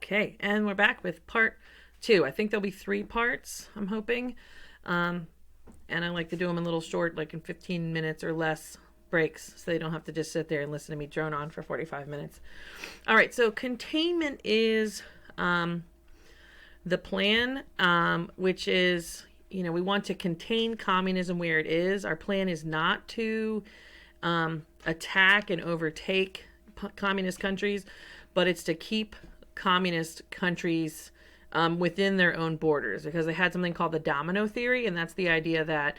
Okay, and we're back with part 2. I think there'll be 3 parts, I'm hoping. And I like to do them in little short, like in 15 minutes or less breaks, so they don't have to just sit there and listen to me drone on for 45 minutes. All right, so containment is the plan, which is, we want to contain communism where it is. Our plan is not to attack and overtake communist countries, but it's to keep communist countries within their own borders, because they had something called the domino theory, and that's the idea that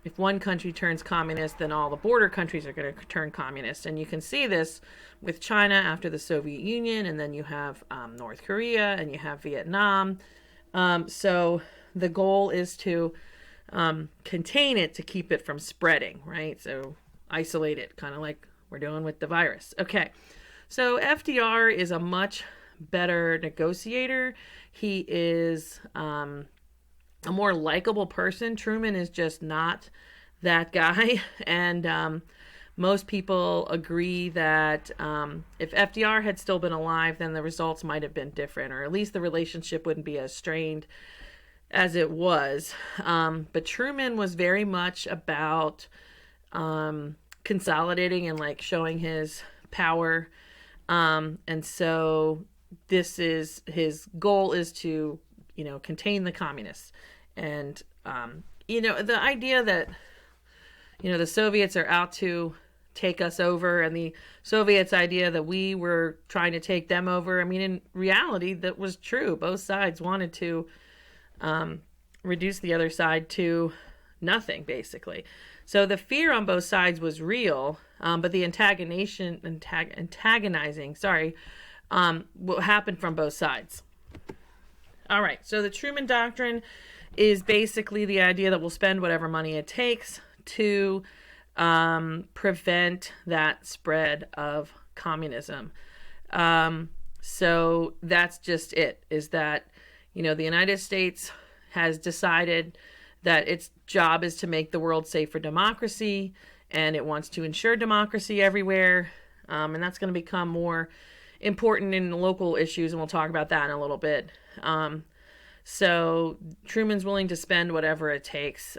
if one country turns communist, then all the border countries are going to turn communist. And you can see this with China after the Soviet Union, and then you have North Korea, and you have Vietnam. So the goal is to contain it, to keep it from spreading, right? So isolate it, kind of like we're doing with the virus. Okay, so FDR is a much better negotiator. He is a more likable person. Truman is just not that guy. And most people agree that if FDR had still been alive, then the results might have been different, or at least the relationship wouldn't be as strained as it was. But Truman was very much about consolidating and like showing his power. And so this is his goal, is to, contain the communists. And, the idea that, the Soviets are out to take us over, and the Soviets' idea that we were trying to take them over. I mean, in reality, that was true. Both sides wanted to reduce the other side to nothing, basically. So the fear on both sides was real, but the antagonizing, what happened from both sides. All right, so the Truman Doctrine is basically the idea that we'll spend whatever money it takes to prevent that spread of communism. So that's just it, is that, the United States has decided that its job is to make the world safe for democracy, and it wants to ensure democracy everywhere. And that's going to become more important in local issues, and we'll talk about that in a little bit. So Truman's willing to spend whatever it takes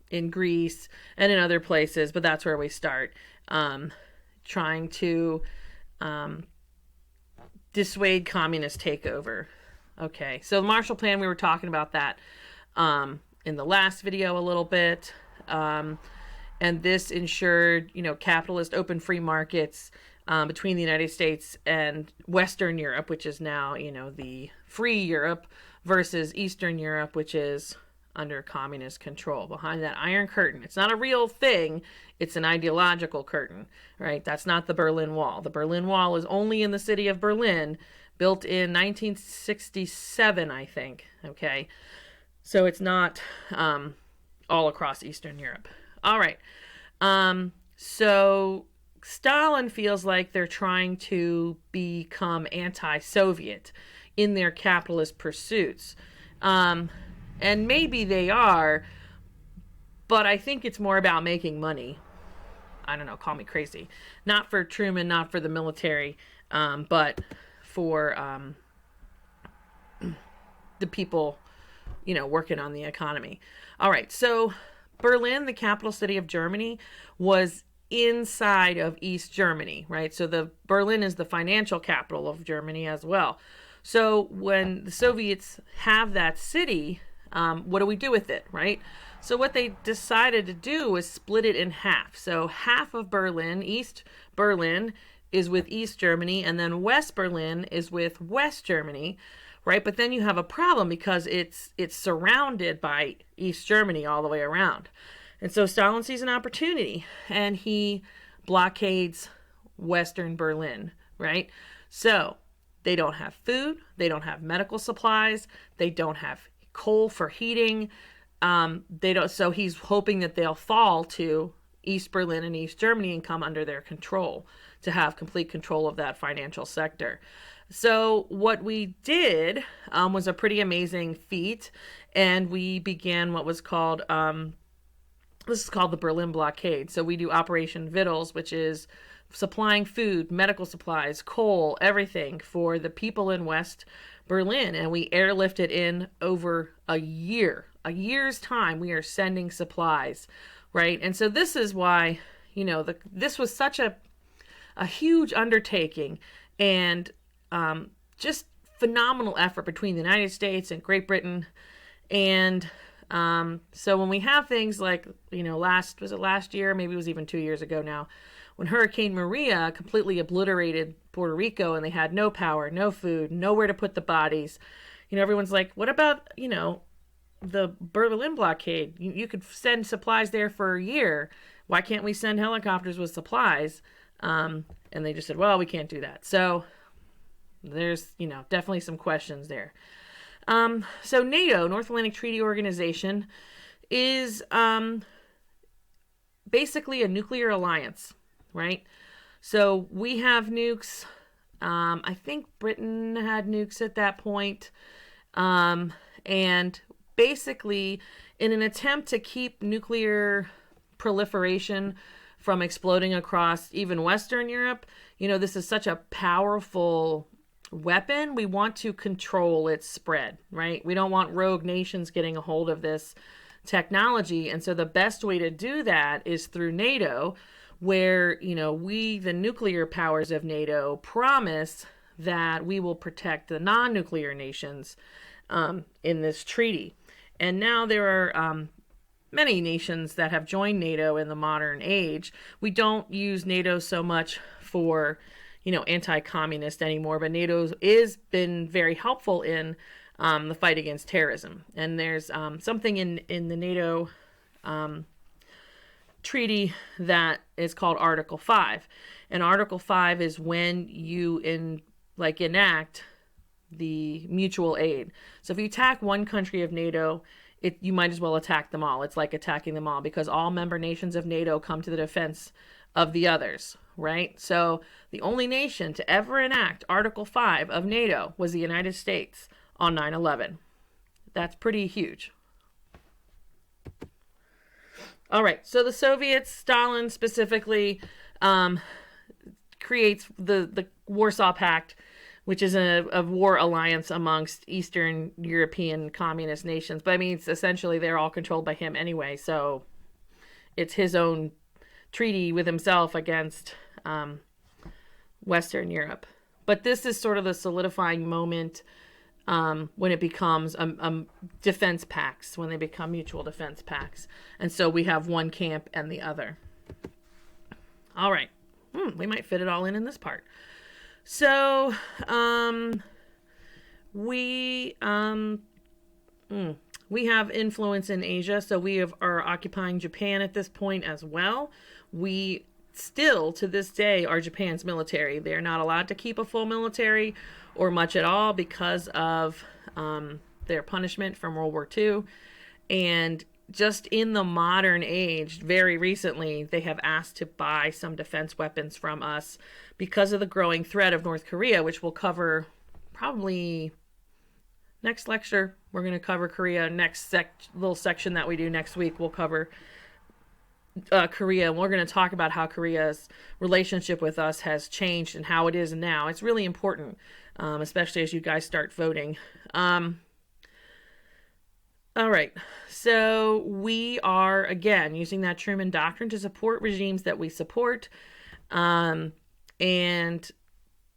in Greece and in other places, but that's where we start, trying to dissuade communist takeover. Okay, so the Marshall Plan, we were talking about that in the last video a little bit. And this ensured, capitalist open free markets between the United States and Western Europe, which is now, the free Europe, versus Eastern Europe, which is under communist control, behind that Iron Curtain. It's not a real thing. It's an ideological curtain, right? That's not the Berlin Wall. The Berlin Wall is only in the city of Berlin, built in 1967, I think. Okay. So it's not all across Eastern Europe. All right. So Stalin feels like they're trying to become anti-Soviet in their capitalist pursuits. And maybe they are, but I think it's more about making money. I don't know, call me crazy. Not for Truman, not for the military, but for the people, working on the economy. All right, so Berlin, the capital city of Germany, was inside of East Germany, right? So the Berlin is the financial capital of Germany as well. So when the Soviets have that city, what do we do with it, right? So what they decided to do was split it in half. So half of Berlin, East Berlin, is with East Germany, and then West Berlin is with West Germany, right? But then you have a problem because it's surrounded by East Germany all the way around. And so Stalin sees an opportunity, and he blockades Western Berlin, right? So they don't have food, they don't have medical supplies, they don't have coal for heating. So he's hoping that they'll fall to East Berlin and East Germany and come under their control, to have complete control of that financial sector. So what we did was a pretty amazing feat, and we began what was called, this is called the Berlin Blockade. So we do Operation Vittles, which is supplying food, medical supplies, coal, everything for the people in West Berlin. And we airlifted in over a year's time. We are sending supplies, right? And so this is why, this was such a huge undertaking, and just phenomenal effort between the United States and Great Britain. And so when we have things like, last year, maybe it was even 2 years ago now, when Hurricane Maria completely obliterated Puerto Rico and they had no power, no food, nowhere to put the bodies, everyone's like, what about, the Berlin blockade? You could send supplies there for a year. Why can't we send helicopters with supplies? And they just said, well, we can't do that. So there's, definitely some questions there. So NATO, North Atlantic Treaty Organization, is basically a nuclear alliance, right? So we have nukes. I think Britain had nukes at that point. And basically, in an attempt to keep nuclear proliferation from exploding across even Western Europe, this is such a powerful weapon. We want to control its spread, right? We don't want rogue nations getting a hold of this technology. And so the best way to do that is through NATO, where, we, the nuclear powers of NATO, promise that we will protect the non-nuclear nations in this treaty. And now there are many nations that have joined NATO in the modern age. We don't use NATO so much for, anti-communist anymore, but NATO has been very helpful in the fight against terrorism. And there's something in the NATO treaty that is called Article 5. And Article 5 is when you enact the mutual aid. So if you attack one country of NATO, you might as well attack them all. It's like attacking them all, because all member nations of NATO come to the defense of the others, right? So the only nation to ever enact Article 5 of NATO was the United States on 9/11. That's pretty huge. All right, so the Soviets, Stalin specifically, creates the Warsaw Pact, which is a war alliance amongst Eastern European communist nations. But it's essentially they're all controlled by him anyway. So it's his own treaty with himself against Western Europe. But this is sort of the solidifying moment when it becomes defense pacts, when they become mutual defense pacts. And so we have one camp and the other. All right. We might fit it all in this part. So, we have influence in Asia. So we are occupying Japan at this point as well. We still, to this day, are Japan's military. They're not allowed to keep a full military or much at all because of their punishment from World War II. And just in the modern age, very recently, they have asked to buy some defense weapons from us because of the growing threat of North Korea, which we'll cover probably next lecture. We're going to cover Korea. Next little section that we do next week, we'll cover Korea. And we're going to talk about how Korea's relationship with us has changed and how it is now. It's really important, especially as you guys start voting. All right, so we are, again, using that Truman Doctrine to support regimes that we support, and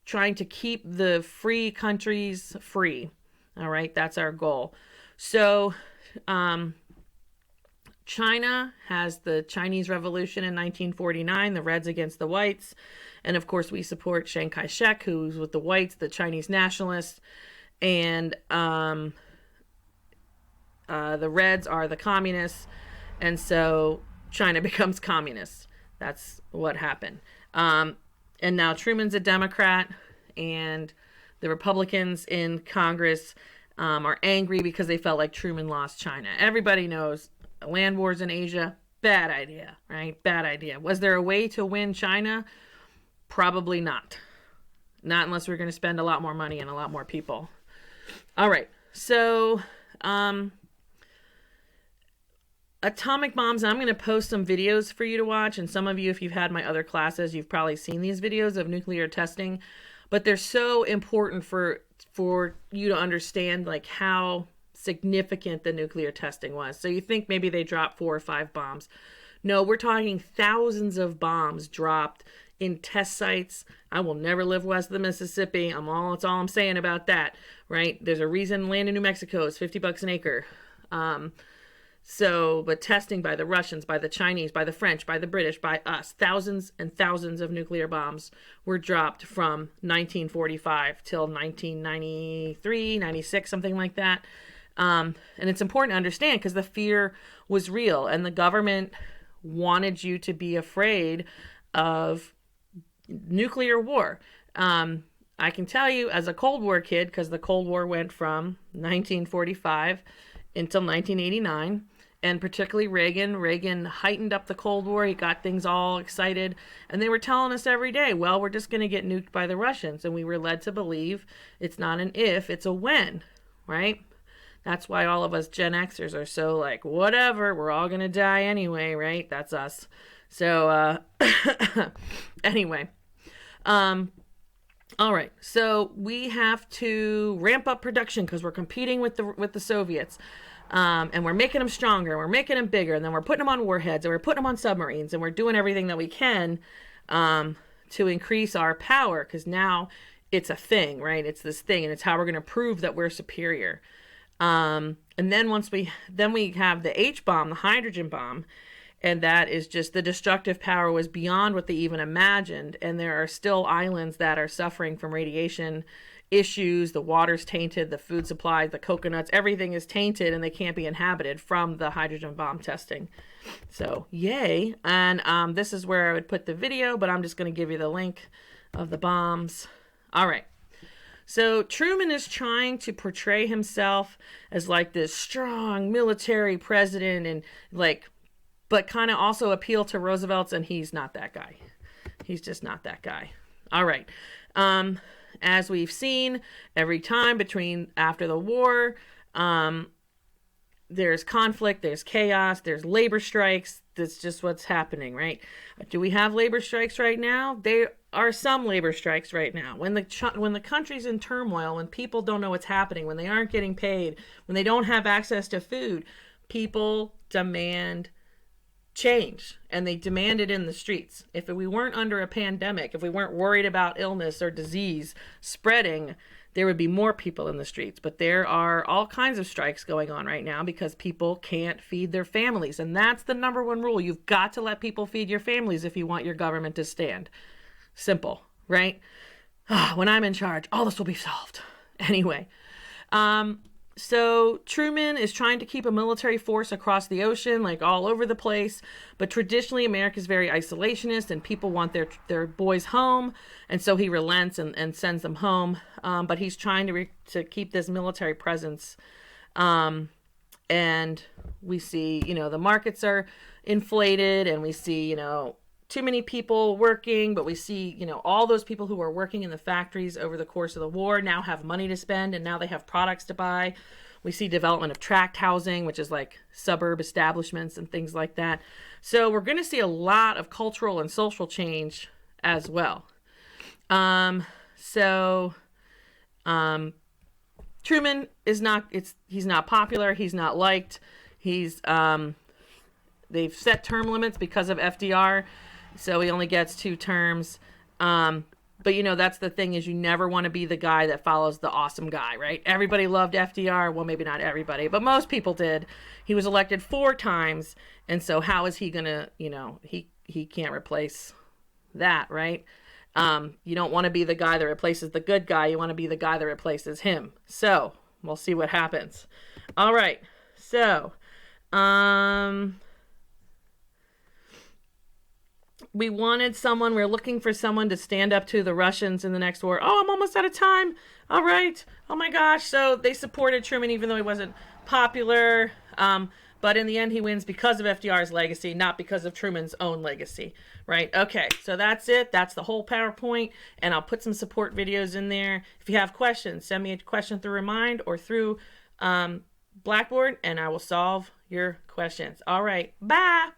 trying to keep the free countries free. All right, that's our goal. So China has the Chinese Revolution in 1949, the Reds against the Whites. And of course, we support Chiang Kai-shek, who's with the Whites, the Chinese nationalists. And the Reds are the communists, and so China becomes communist. That's what happened. And now Truman's a Democrat, and the Republicans in Congress are angry because they felt like Truman lost China. Everybody knows land wars in Asia, bad idea, right? Bad idea. Was there a way to win China? Probably not. Not unless we're going to spend a lot more money and a lot more people. All right, so atomic bombs, I'm going to post some videos for you to watch. And some of you, if you've had my other classes, you've probably seen these videos of nuclear testing. But they're so important for you to understand like how significant the nuclear testing was. So you think maybe they dropped 4 or 5 bombs. No, we're talking thousands of bombs dropped in test sites. I will never live west of the Mississippi. That's all I'm saying about that, right? There's a reason land in New Mexico is $50 an acre. But testing by the Russians, by the Chinese, by the French, by the British, by us, thousands and thousands of nuclear bombs were dropped from 1945 till 1993, 96, something like that. And it's important to understand because the fear was real and the government wanted you to be afraid of nuclear war. I can tell you as a Cold War kid, because the Cold War went from 1945 until 1989, and particularly Reagan heightened up the Cold War. He got things all excited, and they were telling us every day, well, we're just going to get nuked by the Russians, and we were led to believe it's not an if, it's a when, right? That's why all of us Gen Xers are so like, whatever, we're all going to die anyway, right? That's us. So, anyway. All right. So we have to ramp up production because we're competing with the Soviets. And we're making them stronger, we're making them bigger, and then we're putting them on warheads, and we're putting them on submarines, and we're doing everything that we can to increase our power, because now it's a thing, right? It's this thing, and it's how we're going to prove that we're superior. And then we have the H bomb, the hydrogen bomb, and that is just the destructive power was beyond what they even imagined. And there are still islands that are suffering from radiation issues. The water's tainted, the food supply, the coconuts, everything is tainted, and they can't be inhabited from the hydrogen bomb testing. So yay. And this is where I would put the video, but I'm just going to give you the link of the bombs. All right. So Truman is trying to portray himself as like this strong military president and but kind of also appeal to Roosevelt's, and he's not that guy. He's just not that guy. All right. As we've seen every time after the war, there's conflict, there's chaos, there's labor strikes. That's just what's happening, right? Do we have labor strikes right now? There are some labor strikes right now. When the country's in turmoil, when people don't know what's happening, when they aren't getting paid, when they don't have access to food, people demand change, and they demand it in the streets. If we weren't under a pandemic, if we weren't worried about illness or disease spreading, there would be more people in the streets. But there are all kinds of strikes going on right now because people can't feed their families. And that's the number one rule. You've got to let people feed your families if you want your government to stand. Simple, right? When I'm in charge, all this will be solved. Anyway, so Truman is trying to keep a military force across the ocean, like all over the place. But traditionally, America is very isolationist, and people want their boys home. And so he relents and sends them home. But he's trying to keep this military presence. And we see, the markets are inflated, and we see, too many people working, but we see, all those people who are working in the factories over the course of the war now have money to spend, and now they have products to buy. We see development of tract housing, which is like suburb establishments and things like that. So we're going to see a lot of cultural and social change as well. Truman is he's not popular. He's not liked. They've set term limits because of FDR. So he only gets 2 terms. But that's the thing, is you never want to be the guy that follows the awesome guy, right? Everybody loved FDR. Well, maybe not everybody, but most people did. He was elected 4 times. And so how is he going to, he can't replace that, right? You don't want to be the guy that replaces the good guy. You want to be the guy that replaces him. So we'll see what happens. All right. So, we're looking for someone to stand up to the Russians in the next war. Oh, I'm almost out of time. All right. Oh my gosh. So they supported Truman even though he wasn't popular. But in the end, he wins because of FDR's legacy, not because of Truman's own legacy, right? Okay. So that's it. That's the whole PowerPoint. And I'll put some support videos in there. If you have questions, send me a question through Remind or through Blackboard, and I will solve your questions. All right. Bye.